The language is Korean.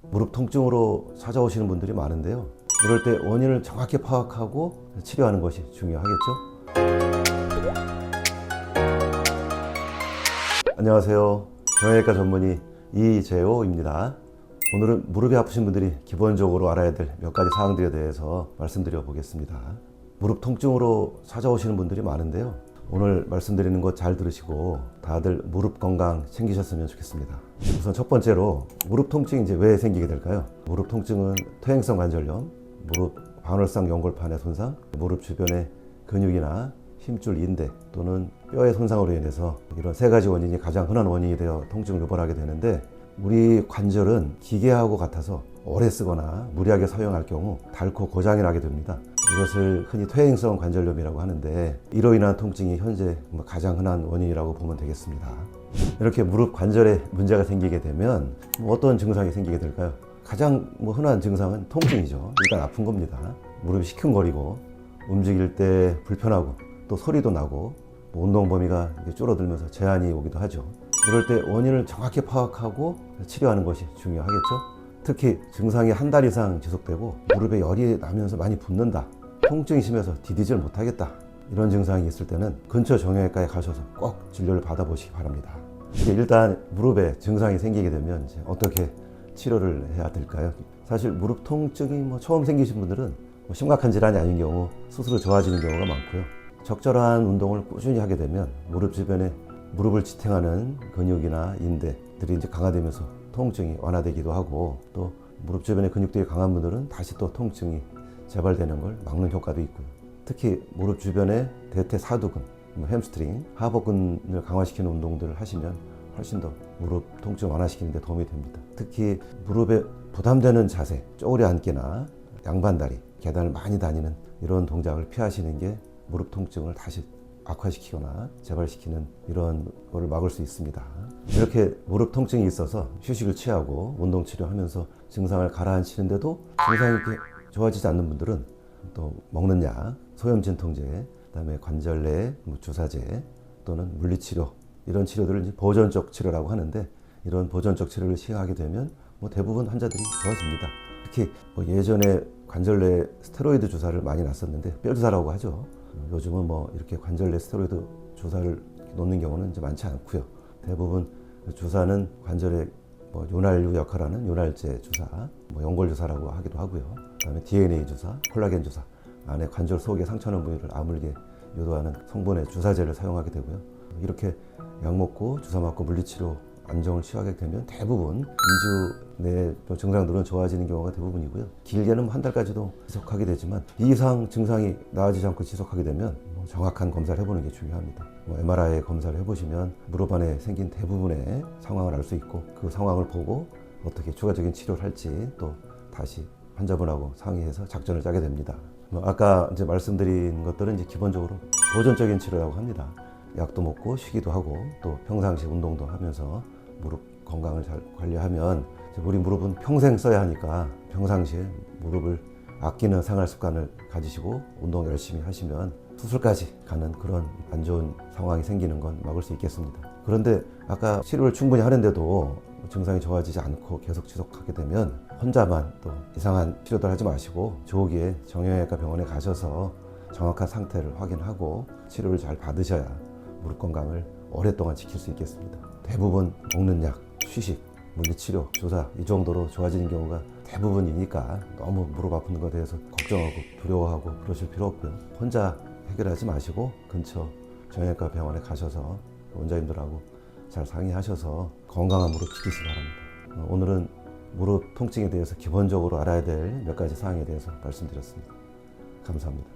무릎 통증으로 찾아오시는 분들이 많은데요. 이럴 때 원인을 정확히 파악하고 치료하는 것이 중요하겠죠. 안녕하세요. 정형외과 전문의 이재호입니다. 오늘은 무릎이 아프신 분들이 기본적으로 알아야 될 몇 가지 사항들에 대해서 말씀드려 보겠습니다. 무릎 통증으로 찾아오시는 분들이 많은데요. 오늘 말씀드리는 것 잘 들으시고 다들 무릎 건강 챙기셨으면 좋겠습니다. 우선 첫 번째로 무릎 통증이 이제 왜 생기게 될까요? 무릎 통증은 퇴행성 관절염, 무릎 반월상 연골판의 손상, 무릎 주변의 근육이나 힘줄 인대 또는 뼈의 손상으로 인해서 이런 세 가지 원인이 가장 흔한 원인이 되어 통증을 유발하게 되는데, 우리 관절은 기계하고 같아서 오래 쓰거나 무리하게 사용할 경우 닳고 고장이 나게 됩니다. 이것을 흔히 퇴행성 관절염이라고 하는데, 이로 인한 통증이 현재 가장 흔한 원인이라고 보면 되겠습니다. 이렇게 무릎 관절에 문제가 생기게 되면 어떤 증상이 생기게 될까요? 가장 흔한 증상은 통증이죠. 일단 아픈 겁니다. 무릎이 시큰거리고 움직일 때 불편하고 또 소리도 나고 운동 범위가 줄어들면서 제한이 오기도 하죠. 이럴 때 원인을 정확히 파악하고 치료하는 것이 중요하겠죠. 특히 증상이 한 달 이상 지속되고 무릎에 열이 나면서 많이 붓는다, 통증이 심해서 디디질 못하겠다, 이런 증상이 있을 때는 근처 정형외과에 가셔서 꼭 진료를 받아보시기 바랍니다. 일단 무릎에 증상이 생기게 되면 이제 어떻게 치료를 해야 될까요? 사실 무릎 통증이 처음 생기신 분들은 심각한 질환이 아닌 경우 스스로 좋아지는 경우가 많고요. 적절한 운동을 꾸준히 하게 되면 무릎 주변에 무릎을 지탱하는 근육이나 인대들이 이제 강화되면서 통증이 완화되기도 하고, 또 무릎 주변의 근육들이 강한 분들은 다시 또 통증이 재발되는 걸 막는 효과도 있고요. 특히 무릎 주변의 대퇴사두근, 햄스트링, 하복근을 강화시키는 운동들을 하시면 훨씬 더 무릎 통증 완화시키는 데 도움이 됩니다. 특히 무릎에 부담되는 자세, 쪼그려 앉기나 양반다리, 계단을 많이 다니는 이런 동작을 피하시는 게 무릎 통증을 다시 악화시키거나 재발시키는 이런 거를 막을 수 있습니다. 이렇게 무릎 통증이 있어서 휴식을 취하고 운동 치료하면서 증상을 가라앉히는데도 증상이 이렇게 좋아지지 않는 분들은 또 먹는 약, 소염 진통제, 그다음에 관절 내 주사제 또는 물리치료, 이런 치료들을 이제 보존적 치료라고 하는데, 이런 보존적 치료를 시행하게 되면 대부분 환자들이 좋아집니다. 특히 예전에 관절 내 스테로이드 주사를 많이 놨었는데, 뼈 주사라고 하죠. 요즘은 이렇게 관절 내 스테로이드 주사를 놓는 경우는 이제 많지 않고요. 대부분 주사는 관절에 윤활유 역할하는 윤활제 주사, 연골 주사라고 하기도 하고요. 그다음에 DNA 주사, 콜라겐 주사, 안에 관절 속의 상처난 부위를 아물게 유도하는 성분의 주사제를 사용하게 되고요. 이렇게 약 먹고 주사 맞고 물리치료 안정을 취하게 되면 대부분 2주 내 증상들은 좋아지는 경우가 대부분이고요. 길게는 한 달까지도 지속하게 되지만, 이 이상 증상이 나아지지 않고 지속하게 되면 정확한 검사를 해보는 게 중요합니다. MRI 검사를 해보시면 무릎 안에 생긴 대부분의 상황을 알 수 있고, 그 상황을 보고 어떻게 추가적인 치료를 할지 또 다시 환자분하고 상의해서 작전을 짜게 됩니다. 아까 이제 말씀드린 것들은 이제 기본적으로 보존적인 치료라고 합니다. 약도 먹고 쉬기도 하고 또 평상시 운동도 하면서 무릎 건강을 잘 관리하면, 우리 무릎은 평생 써야 하니까 평상시에 무릎을 아끼는 생활 습관을 가지시고 운동 열심히 하시면 수술까지 가는 그런 안 좋은 상황이 생기는 건 막을 수 있겠습니다. 그런데 아까 치료를 충분히 하는데도 증상이 좋아지지 않고 계속 지속하게 되면 혼자만 또 이상한 치료들 하지 마시고 조기에 정형외과 병원에 가셔서 정확한 상태를 확인하고 치료를 잘 받으셔야 무릎 건강을 오랫동안 지킬 수 있겠습니다. 대부분 먹는 약, 휴식, 물리치료, 주사, 이 정도로 좋아지는 경우가 대부분이니까 너무 무릎 아픈 것에 대해서 걱정하고 두려워하고 그러실 필요 없고요. 혼자 해결하지 마시고 근처 정형외과 병원에 가셔서 원장님들하고 잘 상의하셔서 건강한 무릎 지키시기 바랍니다. 오늘은 무릎 통증에 대해서 기본적으로 알아야 될 몇 가지 사항에 대해서 말씀드렸습니다. 감사합니다.